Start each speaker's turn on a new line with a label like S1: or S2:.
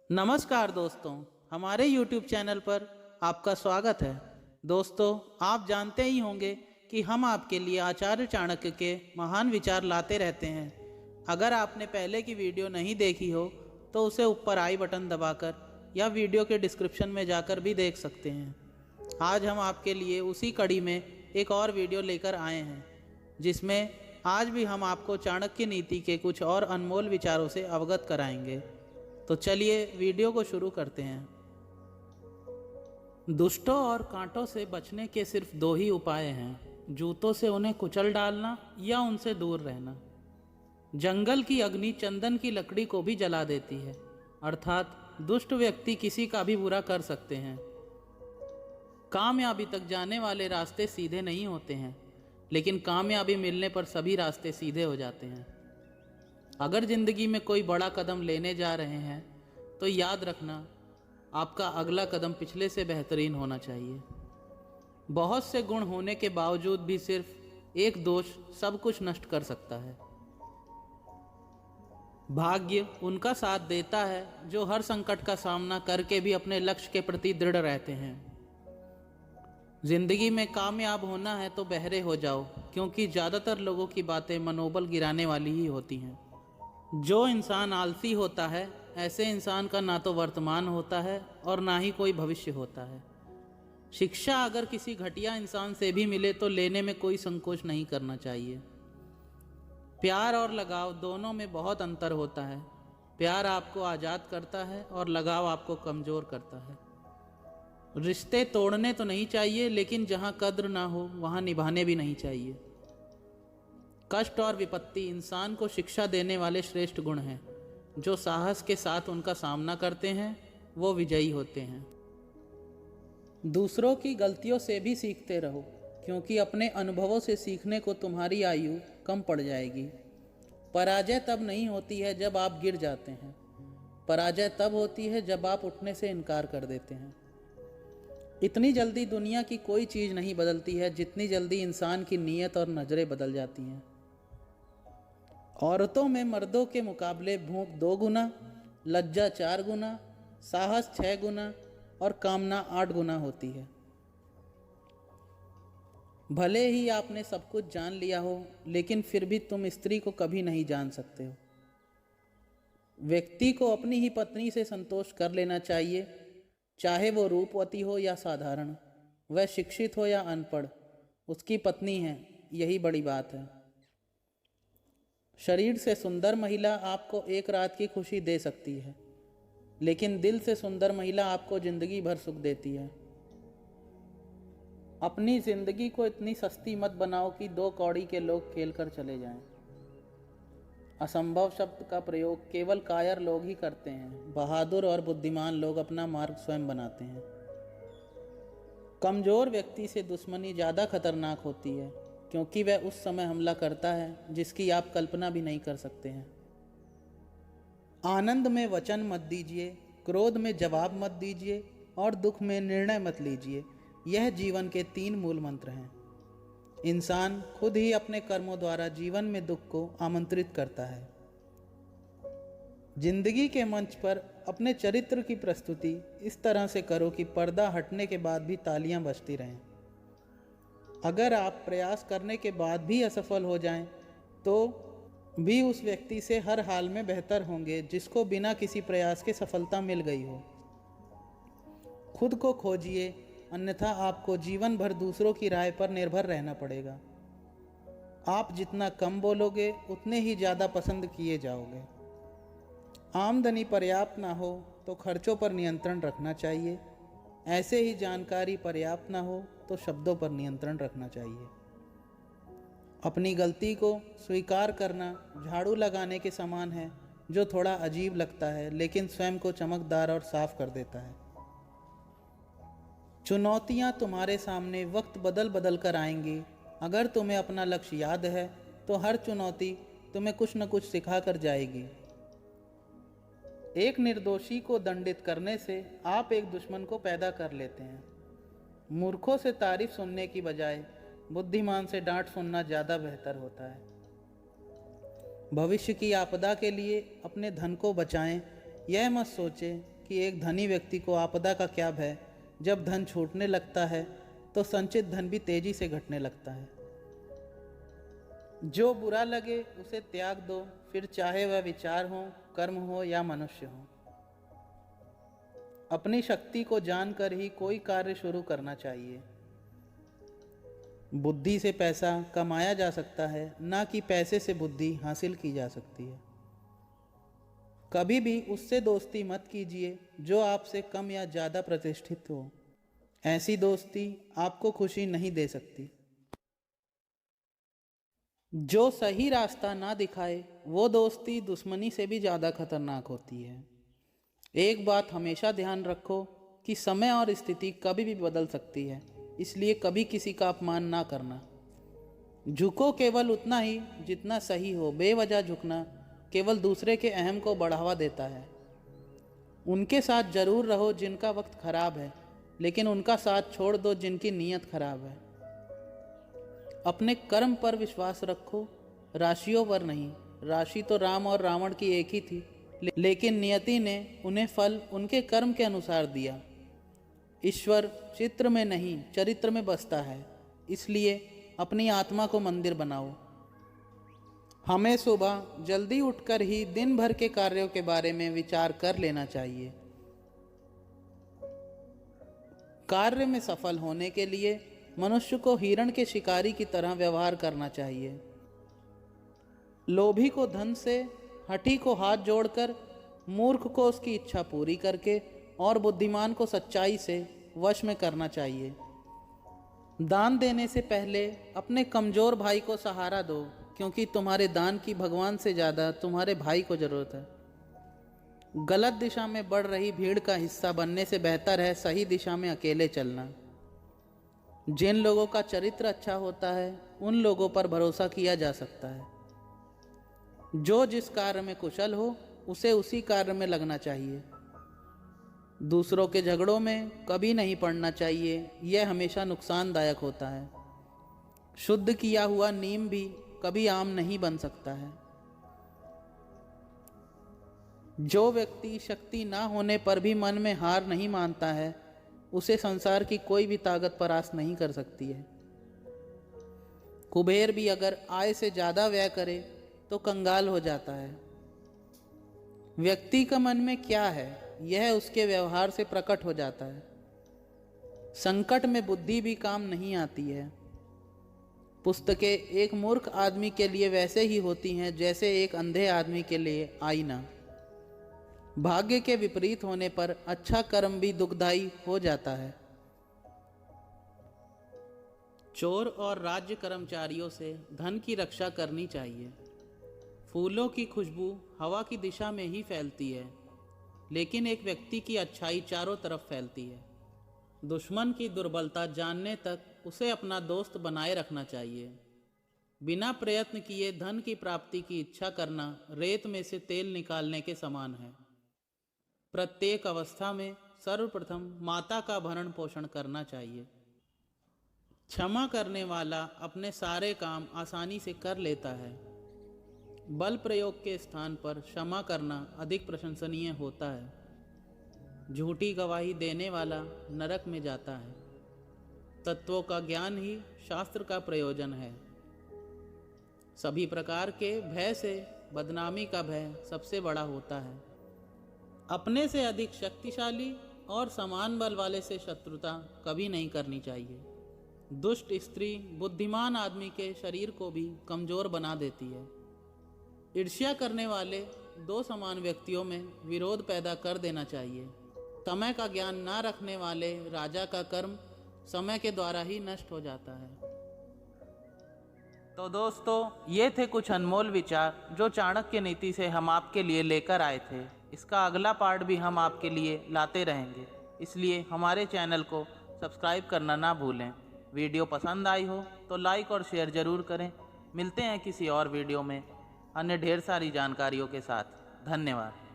S1: नमस्कार दोस्तों, हमारे YouTube चैनल पर आपका स्वागत है। दोस्तों, आप जानते ही होंगे कि हम आपके लिए आचार्य चाणक्य के महान विचार लाते रहते हैं। अगर आपने पहले की वीडियो नहीं देखी हो तो उसे ऊपर आई बटन दबाकर या वीडियो के डिस्क्रिप्शन में जाकर भी देख सकते हैं। आज हम आपके लिए उसी कड़ी में एक और वीडियो लेकर आए हैं, जिसमें आज भी हम आपको चाणक्य नीति के कुछ और अनमोल विचारों से अवगत कराएंगे। तो चलिए वीडियो को शुरू करते हैं। दुष्टों और कांटों से बचने के सिर्फ दो ही उपाय हैं, जूतों से उन्हें कुचल डालना या उनसे दूर रहना। जंगल की अग्नि चंदन की लकड़ी को भी जला देती है, अर्थात दुष्ट व्यक्ति किसी का भी बुरा कर सकते हैं। कामयाबी तक जाने वाले रास्ते सीधे नहीं होते हैं, लेकिन कामयाबी मिलने पर सभी रास्ते सीधे हो जाते हैं। अगर ज़िंदगी में कोई बड़ा कदम लेने जा रहे हैं तो याद रखना, आपका अगला कदम पिछले से बेहतरीन होना चाहिए। बहुत से गुण होने के बावजूद भी सिर्फ एक दोष सब कुछ नष्ट कर सकता है। भाग्य उनका साथ देता है जो हर संकट का सामना करके भी अपने लक्ष्य के प्रति दृढ़ रहते हैं। जिंदगी में कामयाब होना है तो बहरे हो जाओ, क्योंकि ज़्यादातर लोगों की बातें मनोबल गिराने वाली ही होती हैं। जो इंसान आलसी होता है, ऐसे इंसान का ना तो वर्तमान होता है और ना ही कोई भविष्य होता है। शिक्षा अगर किसी घटिया इंसान से भी मिले तो लेने में कोई संकोच नहीं करना चाहिए। प्यार और लगाव दोनों में बहुत अंतर होता है। प्यार आपको आज़ाद करता है और लगाव आपको कमज़ोर करता है। रिश्ते तोड़ने तो नहीं चाहिए, लेकिन जहाँ कद्र ना हो वहाँ निभाने भी नहीं चाहिए। कष्ट और विपत्ति इंसान को शिक्षा देने वाले श्रेष्ठ गुण हैं। जो साहस के साथ उनका सामना करते हैं वो विजयी होते हैं। दूसरों की गलतियों से भी सीखते रहो, क्योंकि अपने अनुभवों से सीखने को तुम्हारी आयु कम पड़ जाएगी। पराजय तब नहीं होती है जब आप गिर जाते हैं, पराजय तब होती है जब आप उठने से इनकार कर देते हैं। इतनी जल्दी दुनिया की कोई चीज़ नहीं बदलती है जितनी जल्दी इंसान की नीयत और नज़रें बदल जाती हैं। औरतों में मर्दों के मुकाबले भूख 2 गुना, लज्जा 4 गुना, साहस 6 गुना और कामना 8 गुना होती है। भले ही आपने सब कुछ जान लिया हो, लेकिन फिर भी तुम स्त्री को कभी नहीं जान सकते हो। व्यक्ति को अपनी ही पत्नी से संतोष कर लेना चाहिए, चाहे वो रूपवती हो या साधारण, वह शिक्षित हो या अनपढ़, उसकी पत्नी है, यही बड़ी बात है। शरीर से सुंदर महिला आपको एक रात की खुशी दे सकती है, लेकिन दिल से सुंदर महिला आपको जिंदगी भर सुख देती है। अपनी जिंदगी को इतनी सस्ती मत बनाओ कि 2 कौड़ी के लोग खेल कर चले जाएं। असंभव शब्द का प्रयोग केवल कायर लोग ही करते हैं। बहादुर और बुद्धिमान लोग अपना मार्ग स्वयं बनाते हैं। कमज़ोर व्यक्ति से दुश्मनी ज़्यादा खतरनाक होती है, क्योंकि वह उस समय हमला करता है जिसकी आप कल्पना भी नहीं कर सकते हैं। आनंद में वचन मत दीजिए, क्रोध में जवाब मत दीजिए और दुख में निर्णय मत लीजिए। यह जीवन के 3 मूल मंत्र हैं। इंसान खुद ही अपने कर्मों द्वारा जीवन में दुख को आमंत्रित करता है। जिंदगी के मंच पर अपने चरित्र की प्रस्तुति इस तरह से करो कि पर्दा हटने के बाद भी तालियां बजती रहें। अगर आप प्रयास करने के बाद भी असफल हो जाएं, तो भी उस व्यक्ति से हर हाल में बेहतर होंगे जिसको बिना किसी प्रयास के सफलता मिल गई हो। खुद को खोजिए, अन्यथा आपको जीवन भर दूसरों की राय पर निर्भर रहना पड़ेगा। आप जितना कम बोलोगे उतने ही ज़्यादा पसंद किए जाओगे। आमदनी पर्याप्त ना हो तो खर्चों पर नियंत्रण रखना चाहिए। ऐसे ही जानकारी पर्याप्त ना हो तो शब्दों पर नियंत्रण रखना चाहिए। अपनी गलती को स्वीकार करना झाड़ू लगाने के समान है, जो थोड़ा अजीब लगता है लेकिन स्वयं को चमकदार और साफ कर देता है। चुनौतियां तुम्हारे सामने वक्त बदल बदल कर आएंगी। अगर तुम्हें अपना लक्ष्य याद है तो हर चुनौती तुम्हें कुछ न कुछ सिखा कर जाएगी। एक निर्दोषी को दंडित करने से आप एक दुश्मन को पैदा कर लेते हैं। मूर्खों से तारीफ सुनने की बजाय बुद्धिमान से डांट सुनना ज़्यादा बेहतर होता है। भविष्य की आपदा के लिए अपने धन को बचाएं, यह मत सोचें कि एक धनी व्यक्ति को आपदा का क्या भय। जब धन छूटने लगता है तो संचित धन भी तेजी से घटने लगता है। जो बुरा लगे उसे त्याग दो, फिर चाहे वह विचार हो, कर्म हो या मनुष्य हो। अपनी शक्ति को जानकर ही कोई कार्य शुरू करना चाहिए। बुद्धि से पैसा कमाया जा सकता है, ना कि पैसे से बुद्धि हासिल की जा सकती है। कभी भी उससे दोस्ती मत कीजिए जो आपसे कम या ज़्यादा प्रतिष्ठित हो। ऐसी दोस्ती आपको खुशी नहीं दे सकती। जो सही रास्ता ना दिखाए वो दोस्ती दुश्मनी से भी ज़्यादा खतरनाक होती है। एक बात हमेशा ध्यान रखो कि समय और स्थिति कभी भी बदल सकती है, इसलिए कभी किसी का अपमान ना करना। झुको केवल उतना ही जितना सही हो। बेवजह झुकना केवल दूसरे के अहम को बढ़ावा देता है। उनके साथ जरूर रहो जिनका वक्त खराब है, लेकिन उनका साथ छोड़ दो जिनकी नीयत खराब है। अपने कर्म पर विश्वास रखो, राशियों पर नहीं। राशि तो राम और रावण की एक ही थी, लेकिन नियति ने उन्हें फल उनके कर्म के अनुसार दिया। ईश्वर चित्र में नहीं चरित्र में बसता है, इसलिए अपनी आत्मा को मंदिर बनाओ। हमें सुबह जल्दी उठकर ही दिन भर के कार्यों के बारे में विचार कर लेना चाहिए। कार्य में सफल होने के लिए मनुष्य को हिरण के शिकारी की तरह व्यवहार करना चाहिए। लोभी को धन से, हठी को हाथ जोड़कर, मूर्ख को उसकी इच्छा पूरी करके और बुद्धिमान को सच्चाई से वश में करना चाहिए। दान देने से पहले अपने कमजोर भाई को सहारा दो, क्योंकि तुम्हारे दान की भगवान से ज़्यादा तुम्हारे भाई को ज़रूरत है। गलत दिशा में बढ़ रही भीड़ का हिस्सा बनने से बेहतर है सही दिशा में अकेले चलना। जिन लोगों का चरित्र अच्छा होता है उन लोगों पर भरोसा किया जा सकता है। जो जिस कार्य में कुशल हो उसे उसी कार्य में लगना चाहिए। दूसरों के झगड़ों में कभी नहीं पड़ना चाहिए, यह हमेशा नुकसानदायक होता है। शुद्ध किया हुआ नीम भी कभी आम नहीं बन सकता है। जो व्यक्ति शक्ति ना होने पर भी मन में हार नहीं मानता है, उसे संसार की कोई भी ताकत परास्त नहीं कर सकती है। कुबेर भी अगर आय से ज़्यादा व्यय करे तो कंगाल हो जाता है। व्यक्ति का मन में क्या है यह उसके व्यवहार से प्रकट हो जाता है। संकट में बुद्धि भी काम नहीं आती है। पुस्तकें एक मूर्ख आदमी के लिए वैसे ही होती हैं जैसे एक अंधे आदमी के लिए आईना। भाग्य के विपरीत होने पर अच्छा कर्म भी दुखदायी हो जाता है। चोर और राज्य कर्मचारियों से धन की रक्षा करनी चाहिए। फूलों की खुशबू हवा की दिशा में ही फैलती है, लेकिन एक व्यक्ति की अच्छाई चारों तरफ फैलती है। दुश्मन की दुर्बलता जानने तक उसे अपना दोस्त बनाए रखना चाहिए। बिना प्रयत्न किए धन की प्राप्ति की इच्छा करना रेत में से तेल निकालने के समान है। प्रत्येक अवस्था में सर्वप्रथम माता का भरण पोषण करना चाहिए। क्षमा करने वाला अपने सारे काम आसानी से कर लेता है। बल प्रयोग के स्थान पर क्षमा करना अधिक प्रशंसनीय होता है। झूठी गवाही देने वाला नरक में जाता है। तत्वों का ज्ञान ही शास्त्र का प्रयोजन है। सभी प्रकार के भय से बदनामी का भय सबसे बड़ा होता है। अपने से अधिक शक्तिशाली और समान बल वाले से शत्रुता कभी नहीं करनी चाहिए। दुष्ट स्त्री बुद्धिमान आदमी के शरीर को भी कमजोर बना देती है। ईर्ष्या करने वाले दो समान व्यक्तियों में विरोध पैदा कर देना चाहिए। समय का ज्ञान ना रखने वाले राजा का कर्म समय के द्वारा ही नष्ट हो जाता है। तो दोस्तों, ये थे कुछ अनमोल विचार जो चाणक्य नीति से हम आपके लिए लेकर आए थे। इसका अगला पार्ट भी हम आपके लिए लाते रहेंगे, इसलिए हमारे चैनल को सब्सक्राइब करना ना भूलें। वीडियो पसंद आई हो तो लाइक और शेयर ज़रूर करें। मिलते हैं किसी और वीडियो में अन्य ढेर सारी जानकारियों के साथ। धन्यवाद।